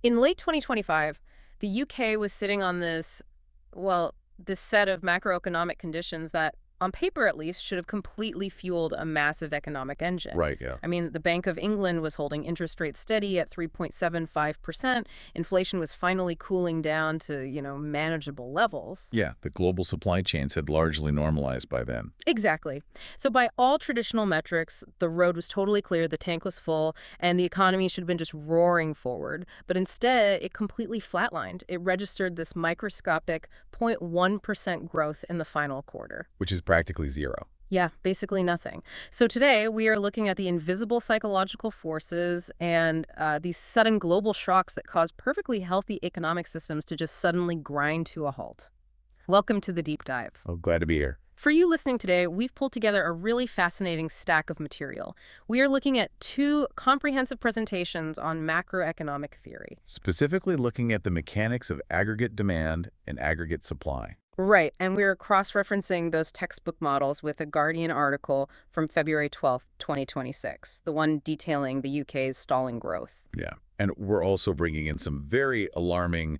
In late 2025, the UK was sitting on this set of macroeconomic conditions that, on paper at least, should have completely fueled a massive economic engine. Right, yeah. I mean, the Bank of England was holding interest rates steady at 3.75%. Inflation was finally cooling down to, manageable levels. Yeah, the global supply chains had largely normalized by then. Exactly. So by all traditional metrics, the road was totally clear, the tank was full, and the economy should have been just roaring forward. But instead, it completely flatlined. It registered this microscopic 0.1% growth in the final quarter. Which is practically zero. Yeah, basically nothing. So today, we are looking at the invisible psychological forces and these sudden global shocks that cause perfectly healthy economic systems to just suddenly grind to a halt. Welcome to the deep dive. Oh, glad to be here. For you listening today, we've pulled together a really fascinating stack of material. We are looking at two comprehensive presentations on macroeconomic theory. Specifically looking at the mechanics of aggregate demand and aggregate supply. Right, and we're cross-referencing those textbook models with a Guardian article from February 12th, 2026, the one detailing the UK's stalling growth. Yeah. And we're also bringing in some very alarming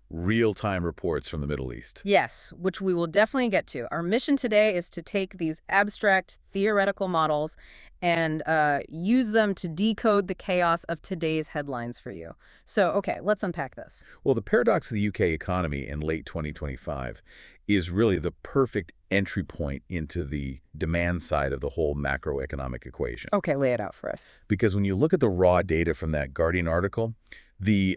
real-time reports from the Middle East. Yes, which we will definitely get to. Our mission today is to take these abstract theoretical models and use them to decode the chaos of today's headlines for you. So, okay, let's unpack this. Well, the paradox of the UK economy in late 2025 is really the perfect entry point into the demand side of the whole macroeconomic equation. Okay, lay it out for us. Because when you look at the raw data from that Guardian article, the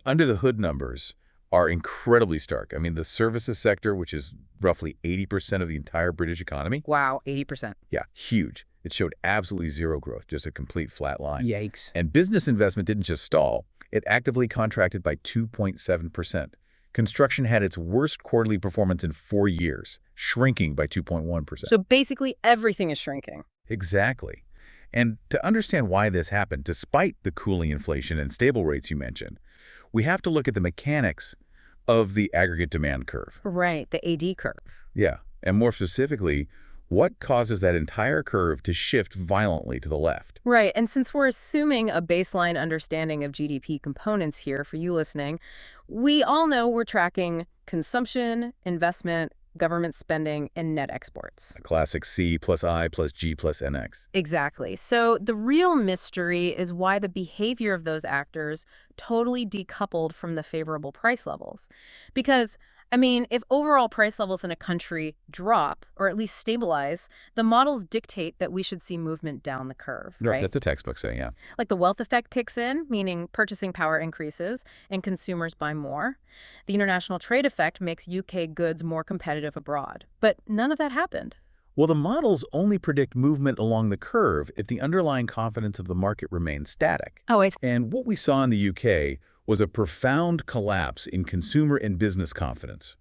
under-the-hood numbers are incredibly stark. I mean, the services sector, which is roughly 80% of the entire British economy, Wow, 80%. yeah, huge. It showed absolutely zero growth, just a complete flat line. Yikes. And business investment didn't just stall. It actively contracted by 2.7%. Construction had its worst quarterly performance in 4 years, shrinking by 2.1%. So basically everything is shrinking. Exactly. And to understand why this happened, despite the cooling inflation and stable rates you mentioned, we have to look at the mechanics of the aggregate demand curve. Right, the AD curve. Yeah, and more specifically, what causes that entire curve to shift violently to the left? Right, and since we're assuming a baseline understanding of GDP components here for you listening, we all know we're tracking consumption, investment, government spending, and net exports. A classic C plus I plus G plus NX. Exactly. So the real mystery is why the behavior of those actors totally decoupled from the favorable price levels. Because, I mean, if overall price levels in a country drop, or at least stabilize, the models dictate that we should see movement down the curve, right? That's the textbook saying, yeah. Like the wealth effect kicks in, meaning purchasing power increases and consumers buy more. The international trade effect makes UK goods more competitive abroad. But none of that happened. Well, the models only predict movement along the curve if the underlying confidence of the market remains static. Oh, And what we saw in the UK was a profound collapse in consumer and business confidence,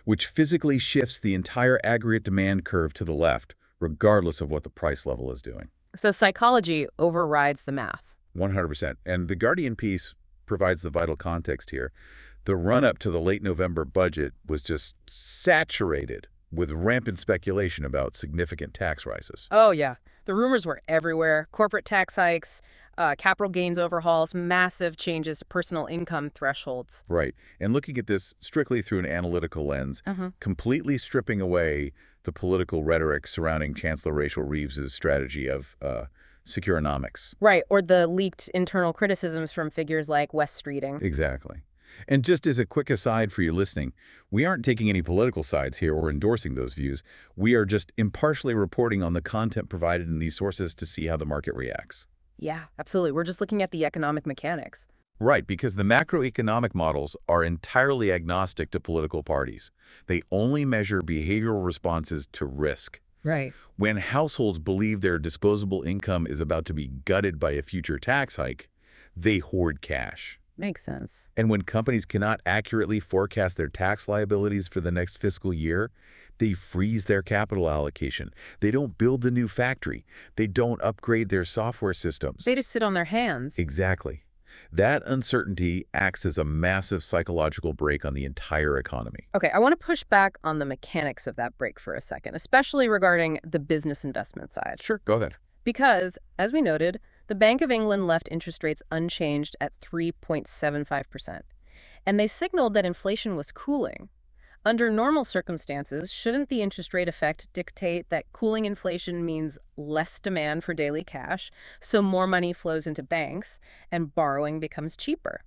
which physically shifts the entire aggregate demand curve to the left, regardless of what the price level is doing. so psychology overrides the math. 100%. And the Guardian piece provides the vital context here. The run-up to the late November budget was just saturated with rampant speculation about significant tax rises. Oh, yeah. The rumors were everywhere. Corporate tax hikes, capital gains overhauls, massive changes to personal income thresholds. Right. And looking at this strictly through an analytical lens, completely stripping away the political rhetoric surrounding Chancellor Rachel Reeves's strategy of securonomics. Right, or the leaked internal criticisms from figures like West Streeting. Exactly. And just as a quick aside for you listening, we aren't taking any political sides here or endorsing those views. We are just impartially reporting on the content provided in these sources to see how the market reacts. Yeah, absolutely. We're just looking at the economic mechanics. Right, because the macroeconomic models are entirely agnostic to political parties. They only measure behavioral responses to risk. Right. When households believe their disposable income is about to be gutted by a future tax hike, they hoard cash. Makes sense. And when companies cannot accurately forecast their tax liabilities for the next fiscal year, they freeze their capital allocation. They don't build the new factory. They don't upgrade their software systems. They just sit on their hands. Exactly. That uncertainty acts as a massive psychological brake on the entire economy. Okay, I want to push back on the mechanics of that break for a second, especially regarding the business investment side. Sure, go ahead. Because, as we noted, The Bank of England left interest rates unchanged at 3.75%, and they signaled that inflation was cooling. Under normal circumstances, shouldn't the interest rate effect dictate that cooling inflation means less demand for daily cash, so more money flows into banks and borrowing becomes cheaper?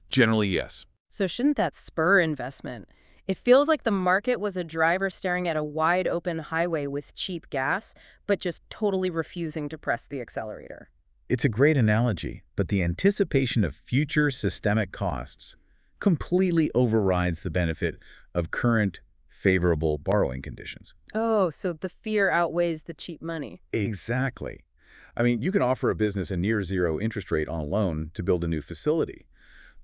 Generally, yes. So shouldn't that spur investment? It feels like the market was a driver staring at a wide open highway with cheap gas, but just totally refusing to press the accelerator. It's a great analogy, but the anticipation of future systemic costs completely overrides the benefit of current favorable borrowing conditions. Oh, so the fear outweighs the cheap money. Exactly. I mean, you can offer a business a near zero interest rate on a loan to build a new facility.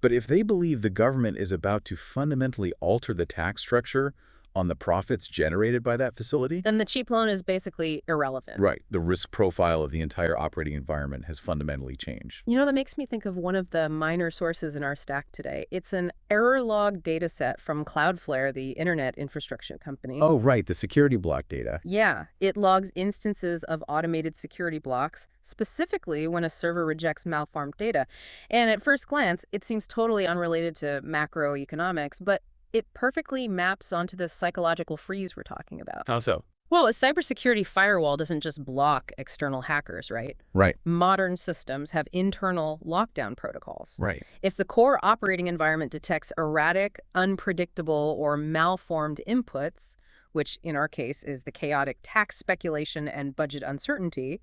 But if they believe the government is about to fundamentally alter the tax structure on the profits generated by that facility, Then the cheap loan is basically irrelevant. right, the risk profile of the entire operating environment has fundamentally changed. That makes me think of one of the minor sources in our stack today. It's an error log data set from Cloudflare, the internet infrastructure company. Oh, right, the security block data. Yeah, it logs instances of automated security blocks, specifically when a server rejects malformed data. And at first glance, it seems totally unrelated to macroeconomics, but it perfectly maps onto the psychological freeze we're talking about. How so? Well, a cybersecurity firewall doesn't just block external hackers, right? Right, Modern systems have internal lockdown protocols. right. If the core operating environment detects erratic, unpredictable, or malformed inputs, which in our case is the chaotic tax speculation and budget uncertainty,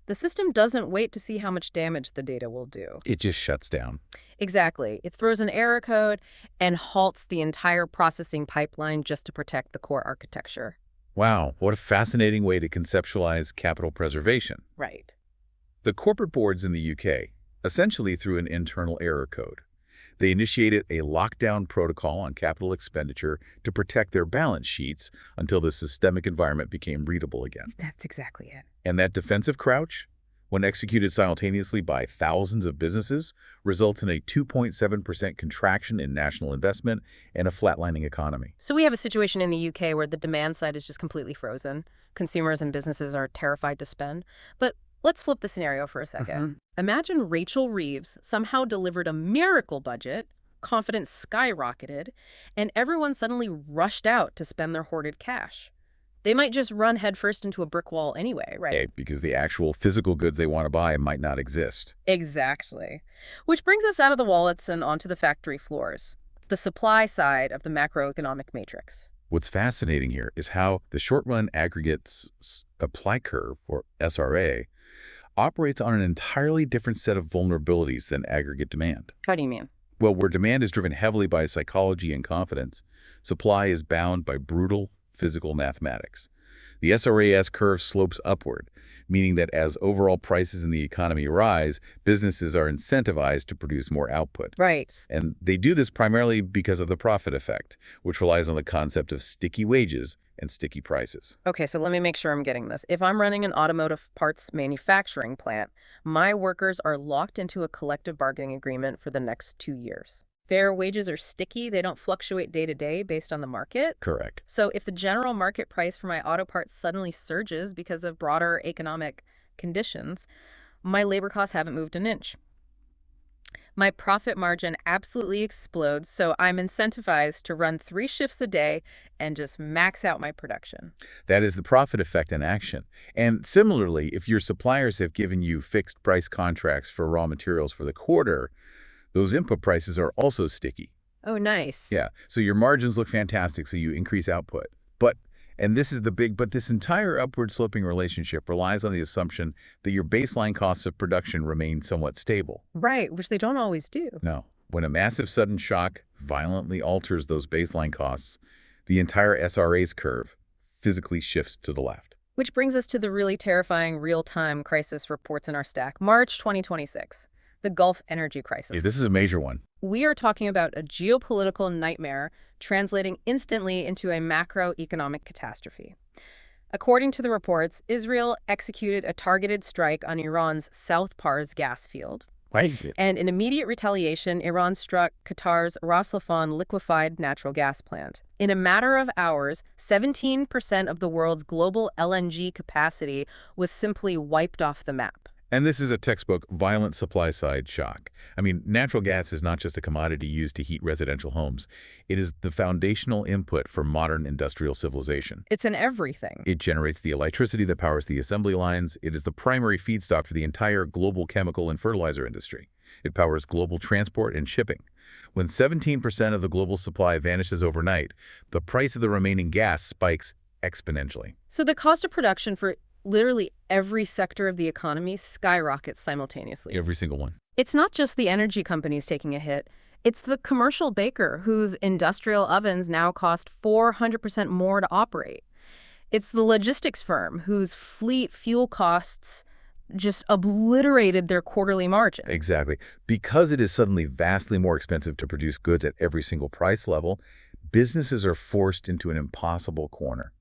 the system doesn't wait to see how much damage the data will do. It just shuts down. Exactly. It throws an error code and halts the entire processing pipeline just to protect the core architecture. Wow, what a fascinating way to conceptualize capital preservation. Right. The corporate boards in the UK, essentially through an internal error code, they initiated a lockdown protocol on capital expenditure to protect their balance sheets until the systemic environment became readable again. That's exactly it. And that defensive crouch, when executed simultaneously by thousands of businesses, results in a 2.7% contraction in national investment and a flatlining economy. So we have a situation in the UK where the demand side is just completely frozen. Consumers and businesses are terrified to spend. But let's flip the scenario for a second. Imagine Rachel Reeves somehow delivered a miracle budget, confidence skyrocketed, and everyone suddenly rushed out to spend their hoarded cash. They might just run headfirst into a brick wall anyway, right? Because the actual physical goods they want to buy might not exist. Exactly. Which brings us out of the wallets and onto the factory floors, the supply side of the macroeconomic matrix. What's fascinating here is how the short-run aggregates supply curve, or SRA, operates on an entirely different set of vulnerabilities than aggregate demand. How do you mean? Well, where demand is driven heavily by psychology and confidence, supply is bound by brutal physical mathematics. The SRAS curve slopes upward, meaning that as overall prices in the economy rise, businesses are incentivized to produce more output. Right. And they do this primarily because of the profit effect, which relies on the concept of sticky wages and sticky prices. Okay, so let me make sure I'm getting this. If I'm running an automotive parts manufacturing plant, my workers are locked into a collective bargaining agreement for the next 2 years. Their wages are sticky. They don't fluctuate day to day based on the market. Correct. So if the general market price for my auto parts suddenly surges because of broader economic conditions, my labor costs haven't moved an inch. My profit margin absolutely explodes, so I'm incentivized to run 3 shifts a day and just max out my production. That is the profit effect in action. And similarly, if your suppliers have given you fixed price contracts for raw materials for the quarter, those input prices are also sticky. Oh, nice. Yeah, so your margins look fantastic, so you increase output. And this is but this entire upward sloping relationship relies on the assumption that your baseline costs of production remain somewhat stable. Right, which they don't always do. No, when a massive sudden shock violently alters those baseline costs, the entire SRA's curve physically shifts to the left. Which brings us to the really terrifying real-time crisis reports in our stack. March 2026, the Gulf energy crisis. Yeah, this is a major one. We are talking about a geopolitical nightmare translating instantly into a macroeconomic catastrophe. According to the reports, Israel executed a targeted strike on Iran's South Pars gas field. Right. And in immediate retaliation, Iran struck Qatar's Ras Laffan liquefied natural gas plant. In a matter of hours, 17% of the world's global LNG capacity was simply wiped off the map. And this is a textbook violent supply-side shock. I mean, natural gas is not just a commodity used to heat residential homes. It is the foundational input for modern industrial civilization. It's in everything. It generates the electricity that powers the assembly lines. It is the primary feedstock for the entire global chemical and fertilizer industry. It powers global transport and shipping. When 17% of the global supply vanishes overnight, the price of the remaining gas spikes exponentially. So the cost of production for literally every sector of the economy skyrockets simultaneously. Every single one. It's not just the energy companies taking a hit. It's the commercial baker whose industrial ovens now cost 400% more to operate. It's the logistics firm whose fleet fuel costs just obliterated their quarterly margin. Exactly. Because it is suddenly vastly more expensive to produce goods at every single price level, businesses are forced into an impossible corner.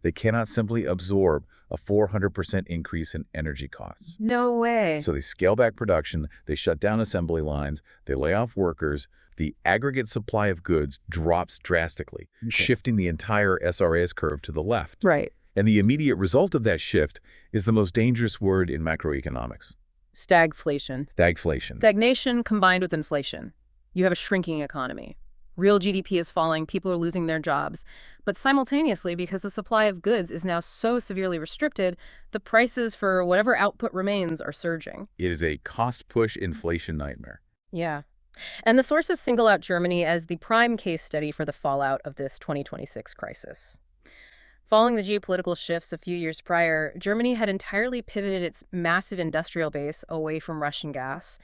They cannot simply absorb a 400% increase in energy costs. No way. So they scale back production, they shut down assembly lines, they lay off workers. The aggregate supply of goods drops drastically, shifting the entire SRAS curve to the left. Right. And the immediate result of that shift is the most dangerous word in macroeconomics. Stagflation. Stagflation. Stagnation combined with inflation. You have a shrinking economy. Real GDP is falling, people are losing their jobs. But simultaneously, because the supply of goods is now so severely restricted, the prices for whatever output remains are surging. It is a cost-push inflation nightmare. Yeah. And the sources single out Germany as the prime case study for the fallout of this 2026 crisis. Following the geopolitical shifts a few years prior, Germany had entirely pivoted its massive industrial base away from Russian gas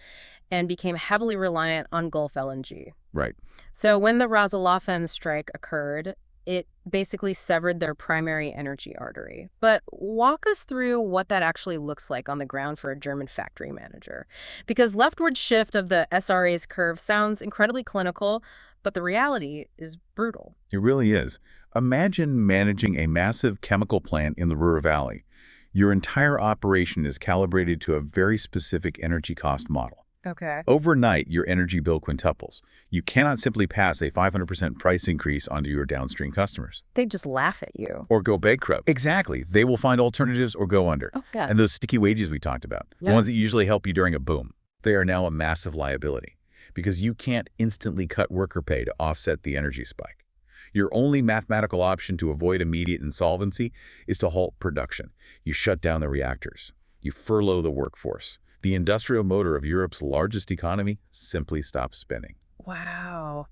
and became heavily reliant on Gulf LNG. Right. So when the Rasalafan strike occurred, it basically severed their primary energy artery. But walk us through what that actually looks like on the ground for a German factory manager. Because leftward shift of the SRA's curve sounds incredibly clinical, but the reality is brutal. It really is. Imagine managing a massive chemical plant in the Ruhr Valley. Your entire operation is calibrated to a very specific energy cost model. Okay. Overnight, your energy bill quintuples. You cannot simply pass a 500% price increase onto your downstream customers. They just laugh at you. Or go bankrupt. Exactly. They will find alternatives or go under. Oh, God. And those sticky wages we talked about, the ones that usually help you during a boom, they are now a massive liability because you can't instantly cut worker pay to offset the energy spike. Your only mathematical option to avoid immediate insolvency is to halt production. You shut down the reactors. You furlough the workforce. The industrial motor of Europe's largest economy simply stops spinning. Wow.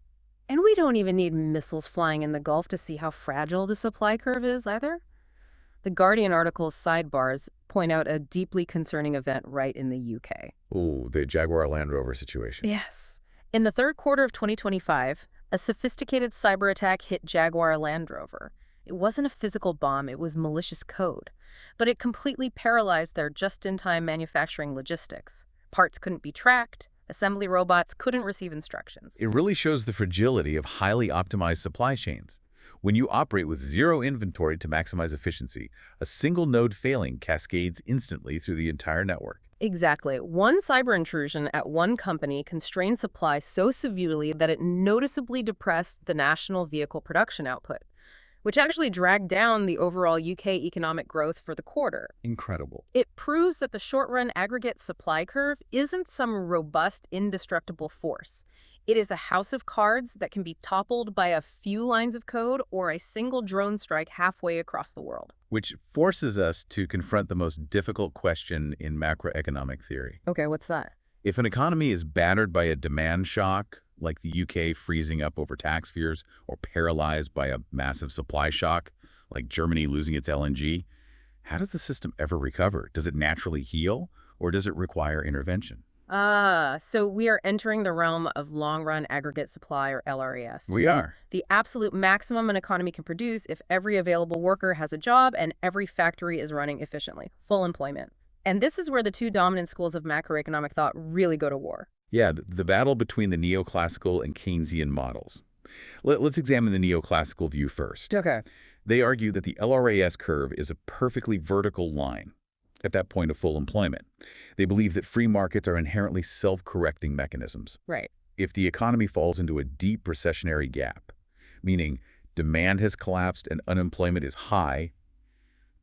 And we don't even need missiles flying in the Gulf to see how fragile the supply curve is either. The Guardian article's sidebars point out a deeply concerning event right in the UK. Oh, the Jaguar Land Rover situation. Yes. In the third quarter of 2025, a sophisticated cyber attack hit Jaguar Land Rover. It wasn't a physical bomb, it was malicious code. But it completely paralyzed their just-in-time manufacturing logistics. Parts couldn't be tracked, assembly robots couldn't receive instructions. It really shows the fragility of highly optimized supply chains. When you operate with zero inventory to maximize efficiency, a single node failing cascades instantly through the entire network. Exactly. One cyber intrusion at one company constrained supply so severely that it noticeably depressed the national vehicle production output, which actually dragged down the overall UK economic growth for the quarter. Incredible. It proves that the short-run aggregate supply curve isn't some robust, indestructible force. It is a house of cards that can be toppled by a few lines of code or a single drone strike halfway across the world. Which forces us to confront the most difficult question in macroeconomic theory. Okay, what's that? If an economy is battered by a demand shock, like the UK freezing up over tax fears, or paralyzed by a massive supply shock, like Germany losing its LNG, how does the system ever recover? Does it naturally heal, or does it require intervention? So we are entering the realm of long-run aggregate supply, or LRAS. We are. The absolute maximum an economy can produce if every available worker has a job and every factory is running efficiently. Full employment. And this is where the two dominant schools of macroeconomic thought really go to war. Yeah, the battle between the neoclassical and Keynesian models. Let's examine the neoclassical view first. Okay. They argue that the LRAS curve is a perfectly vertical line at that point of full employment. They believe that free markets are inherently self-correcting mechanisms. Right. If the economy falls into a deep recessionary gap, meaning demand has collapsed and unemployment is high,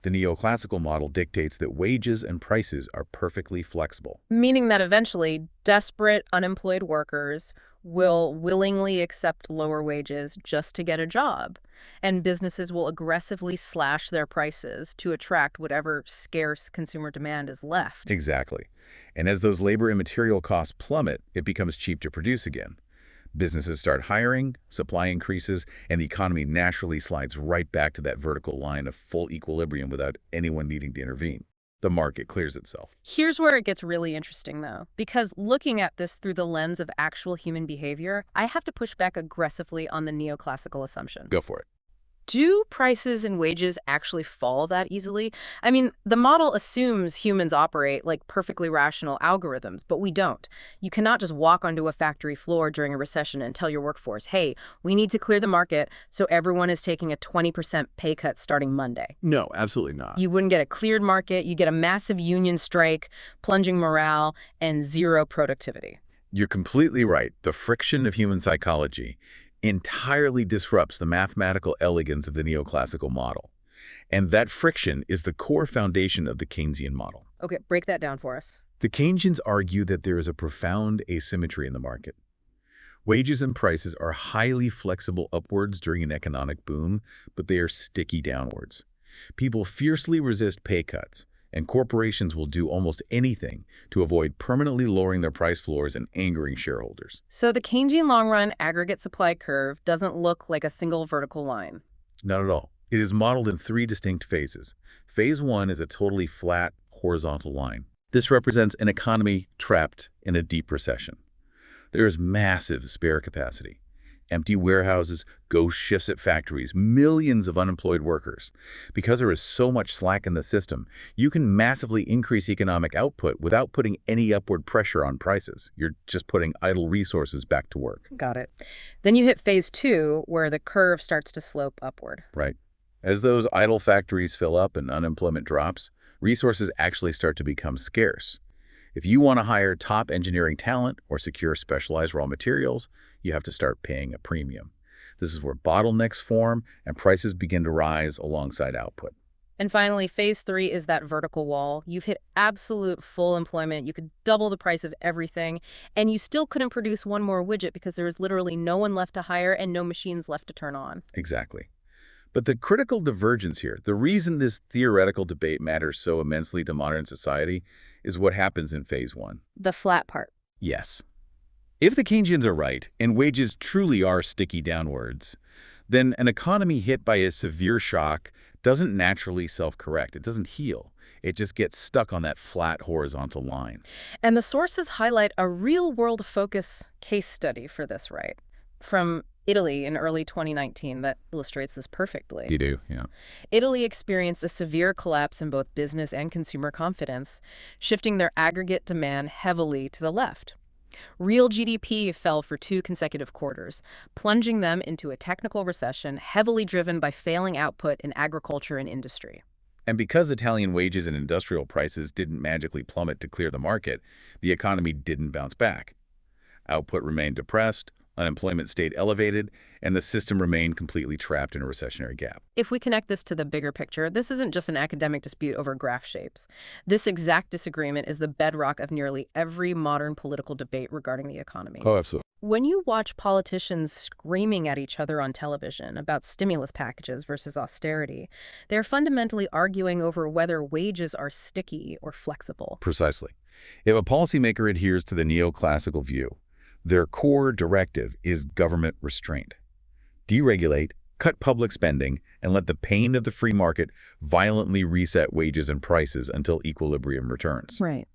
The neoclassical model dictates that wages and prices are perfectly flexible. Meaning that eventually desperate unemployed workers will willingly accept lower wages just to get a job, and businesses will aggressively slash their prices to attract whatever scarce consumer demand is left. Exactly. And as those labor and material costs plummet, it becomes cheap to produce again. Businesses start hiring, supply increases, and the economy naturally slides right back to that vertical line of full equilibrium without anyone needing to intervene. The market clears itself. Here's where it gets really interesting, though, because looking at this through the lens of actual human behavior, I have to push back aggressively on the neoclassical assumption. Go for it. Do prices and wages actually fall that easily? I mean, the model assumes humans operate like perfectly rational algorithms, but we don't. You cannot just walk onto a factory floor during a recession and tell your workforce, hey, we need to clear the market, so everyone is taking a 20% pay cut starting Monday. No, absolutely not. You wouldn't get a cleared market, you get a massive union strike, plunging morale, and zero productivity. You're completely right. The friction of human psychology entirely disrupts the mathematical elegance of the neoclassical model. And that friction is the core foundation of the Keynesian model. Okay, break that down for us. The Keynesians argue that there is a profound asymmetry in the market. Wages and prices are highly flexible upwards during an economic boom, but they are sticky downwards. People fiercely resist pay cuts, and corporations will do almost anything to avoid permanently lowering their price floors and angering shareholders. So the Keynesian long-run aggregate supply curve doesn't look like a single vertical line. Not at all. It is modeled in three distinct phases. Phase 1 is a totally flat, horizontal line. This represents an economy trapped in a deep recession. There is massive spare capacity. Empty warehouses, ghost shifts at factories, millions of unemployed workers. Because there is so much slack in the system, you can massively increase economic output without putting any upward pressure on prices. You're just putting idle resources back to work. Got it. Then you hit phase 2, where the curve starts to slope upward. Right. As those idle factories fill up and unemployment drops, resources actually start to become scarce. If you want to hire top engineering talent or secure specialized raw materials, you have to start paying a premium. This is where bottlenecks form and prices begin to rise alongside output. And finally, phase 3 is that vertical wall. You've hit absolute full employment. You could double the price of everything, and you still couldn't produce one more widget because there is literally no one left to hire and no machines left to turn on. Exactly. But the critical divergence here, the reason this theoretical debate matters so immensely to modern society, is what happens in phase 1. The flat part. Yes. If the Keynesians are right, and wages truly are sticky downwards, then an economy hit by a severe shock doesn't naturally self-correct. It doesn't heal. It just gets stuck on that flat horizontal line. And the sources highlight a real-world focus case study for this, right? From Italy in early 2019 that illustrates this perfectly. You do, yeah. Italy experienced a severe collapse in both business and consumer confidence, shifting their aggregate demand heavily to the left. Real GDP fell for 2 consecutive quarters, plunging them into a technical recession heavily driven by failing output in agriculture and industry. And because Italian wages and industrial prices didn't magically plummet to clear the market, the economy didn't bounce back. Output remained depressed, unemployment stayed elevated, and the system remained completely trapped in a recessionary gap. If we connect this to the bigger picture, this isn't just an academic dispute over graph shapes. This exact disagreement is the bedrock of nearly every modern political debate regarding the economy. Oh, absolutely. When you watch politicians screaming at each other on television about stimulus packages versus austerity, they're fundamentally arguing over whether wages are sticky or flexible. Precisely. If a policymaker adheres to the neoclassical view, their core directive is government restraint. Deregulate, cut public spending, and let the pain of the free market violently reset wages and prices until equilibrium returns. Right.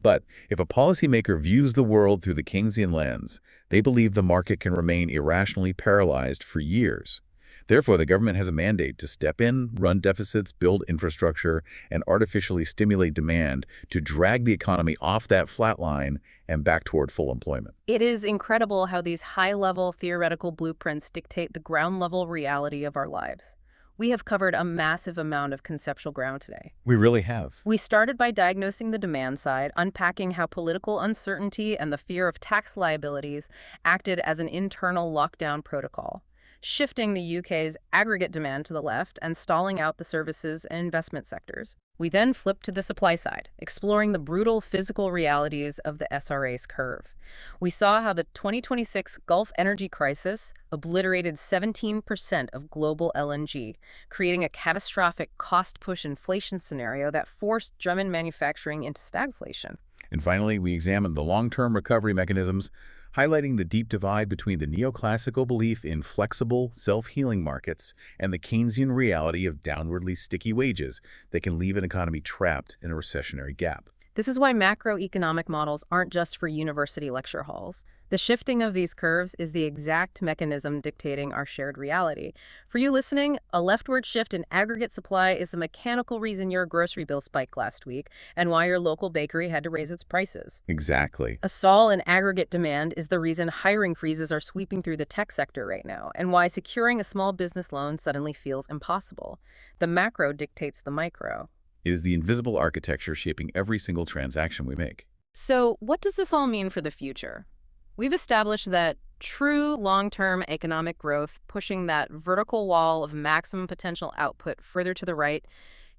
But if a policymaker views the world through the Keynesian lens, they believe the market can remain irrationally paralyzed for years. Therefore, the government has a mandate to step in, run deficits, build infrastructure, and artificially stimulate demand to drag the economy off that flat line and back toward full employment. It is incredible how these high-level theoretical blueprints dictate the ground-level reality of our lives. We have covered a massive amount of conceptual ground today. We really have. We started by diagnosing the demand side, unpacking how political uncertainty and the fear of tax liabilities acted as an internal lockdown protocol. shifting the UK's aggregate demand to the left and stalling out the services and investment sectors. We then flipped to the supply side, exploring the brutal physical realities of the SRA's curve. We saw how the 2026 Gulf energy crisis obliterated 17% of global LNG, creating a catastrophic cost-push inflation scenario that forced German manufacturing into stagflation. And finally, we examined the long-term recovery mechanisms, highlighting the deep divide between the neoclassical belief in flexible, self-healing markets and the Keynesian reality of downwardly sticky wages that can leave an economy trapped in a recessionary gap. This is why macroeconomic models aren't just for university lecture halls. The shifting of these curves is the exact mechanism dictating our shared reality. For you listening, a leftward shift in aggregate supply is the mechanical reason your grocery bill spiked last week and why your local bakery had to raise its prices. Exactly. A stall in aggregate demand is the reason hiring freezes are sweeping through the tech sector right now, and why securing a small business loan suddenly feels impossible. The macro dictates the micro. It is the invisible architecture shaping every single transaction we make. So, what does this all mean for the future? We've established that true long-term economic growth, pushing that vertical wall of maximum potential output further to the right,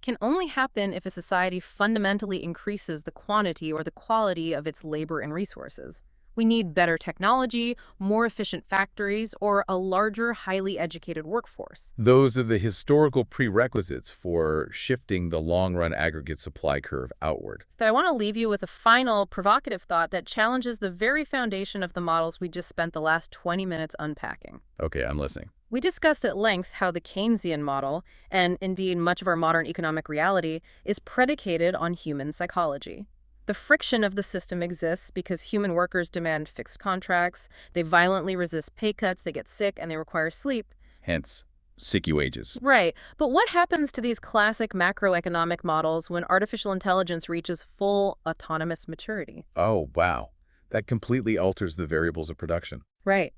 can only happen if a society fundamentally increases the quantity or the quality of its labor and resources. We need better technology, more efficient factories, or a larger, highly educated workforce. Those are the historical prerequisites for shifting the long-run aggregate supply curve outward. But I want to leave you with a final provocative thought that challenges the very foundation of the models we just spent the last 20 minutes unpacking. Okay, I'm listening. We discussed at length how the Keynesian model, and indeed much of our modern economic reality, is predicated on human psychology. The friction of the system exists because human workers demand fixed contracts, they violently resist pay cuts, they get sick, and they require sleep. Hence, sticky wages. Right. But what happens to these classic macroeconomic models when artificial intelligence reaches full autonomous maturity? Oh, wow. That completely alters the variables of production. Right.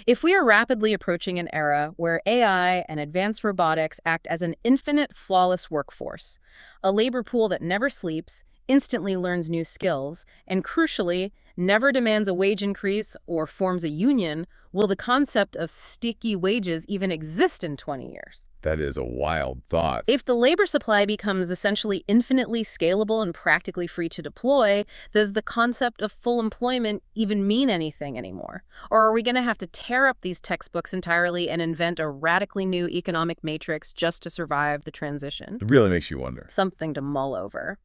If we are rapidly approaching an era where AI and advanced robotics act as an infinite, flawless workforce, a labor pool that never sleeps, instantly learns new skills, and crucially, never demands a wage increase or forms a union, will the concept of sticky wages even exist in 20 years? That is a wild thought. If the labor supply becomes essentially infinitely scalable and practically free to deploy, does the concept of full employment even mean anything anymore? Or are we going to have to tear up these textbooks entirely and invent a radically new economic matrix just to survive the transition? It really makes you wonder. Something to mull over.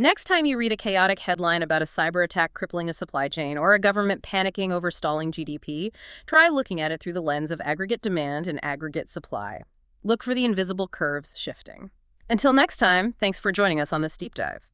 Next time you read a chaotic headline about a cyber attack crippling a supply chain or a government panicking over stalling GDP, try looking at it through the lens of aggregate demand and aggregate supply. Look for the invisible curves shifting. Until next time, thanks for joining us on this deep dive.